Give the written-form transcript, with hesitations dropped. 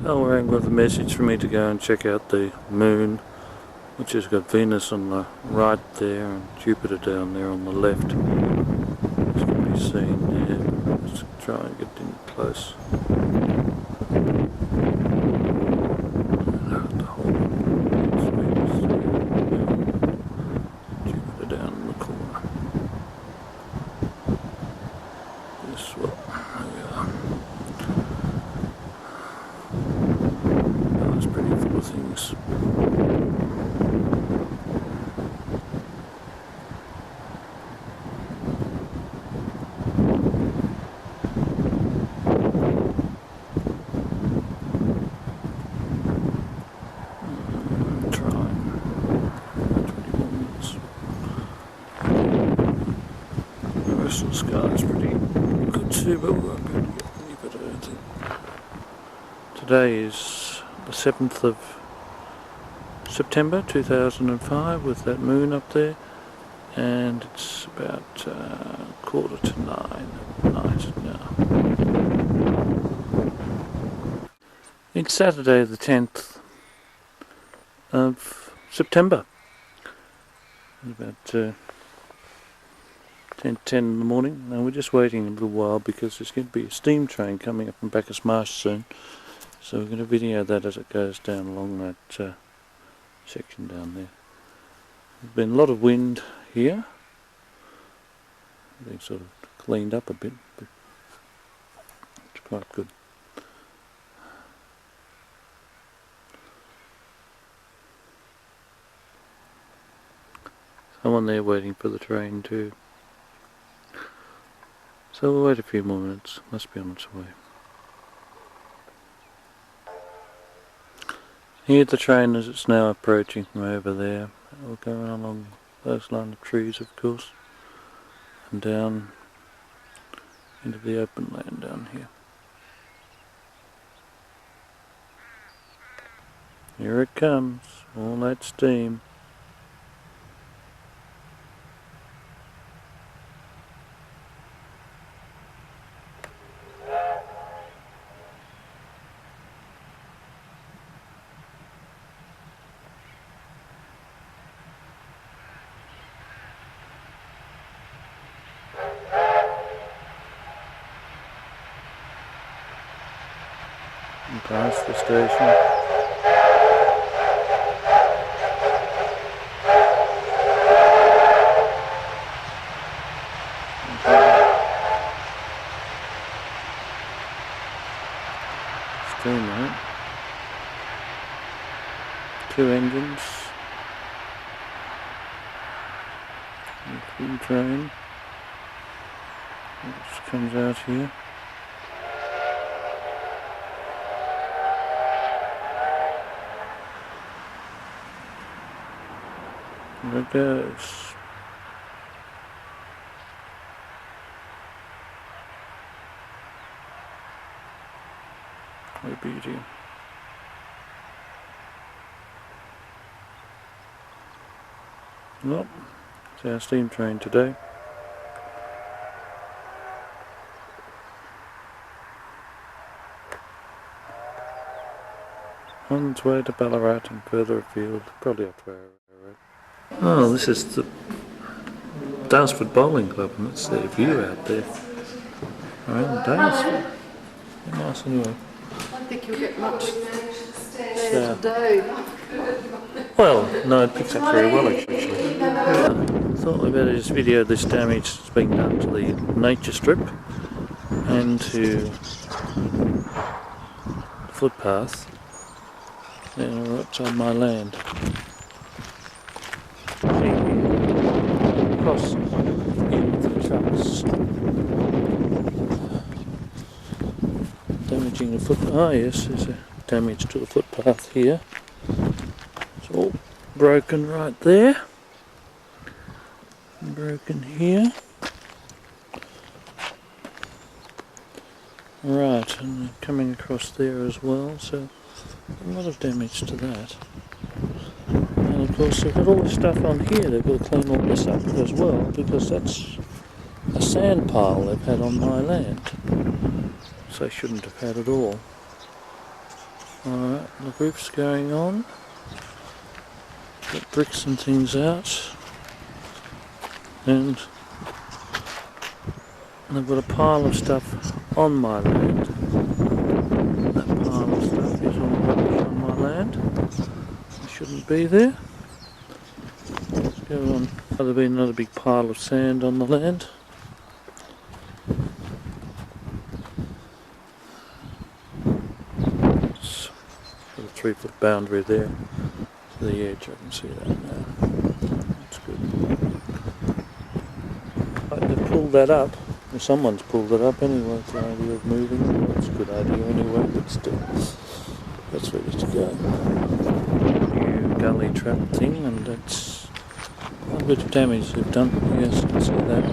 Bell rang with a message for me to go and check out the moon, which has got Venus on the right there and Jupiter down there on the left. It's going to be seen there. Let's try and get in close. The whole Venus there, Jupiter down in the corner. This one. There we are. It's pretty full of things. Trine. 21 minutes. The rest of the sky is pretty good too, but we won't be able to get any better, I don't think. Today is the 7th of September 2005 with that moon up there, and it's about 9:15 at night now. It's Saturday the 10th of September. It's about 10:10 in the morning, and we're just waiting a little while because there's going to be a steam train coming up from Bacchus Marsh soon. So we're going to video that as it goes down along that section down there. There's been a lot of wind here. They've sort of cleaned up a bit, but it's quite good. Someone there waiting for the train too. So we'll wait a few more minutes. Must be on its way. Hear the train as it's now approaching from over there. We'll go along those line of trees, of course, and down into the open land down here. Here it comes, all that steam. And past the station. Steamer. 2 engines. Full train. Which comes out here. There it goes. What a beauty. Well, it's our steam train today. On its way to Ballarat and further afield, probably up to our road. Oh, this is the Daylesford Bowling Club, and that's their view out there. Around Daylesford. Nice anyway. I don't think you'll get much there today. Well, no, it picks up very well actually. I thought we better just video this damage that's been done to the nature strip and to the footpath. Yeah, right on my land. Across in the trucks. Damaging the footpath. Ah yes, there's a damage to the footpath here. It's all broken right there. Broken here. Right, and coming across there as well, so a lot of damage to that. And of course they've got all this stuff on here, they've got to clean all this up as well, because that's a sand pile they've had on my land. So they shouldn't have had it all. Alright, the roof's going on. Got bricks and things out. And I've got a pile of stuff on my land. That pile of stuff is all rubbish on my land. It shouldn't be there. Let's go on. There'll be another big pile of sand on the land. It's got a 3-foot boundary there to the edge. I can see that now. That's good. They've pulled that up. Well, someone's pulled it up anyway. The idea of moving. Well, it's a good idea anyway, but still, that's ready to go. New gully trap thing, and that's a bit of damage they've done. Yes, I can see that.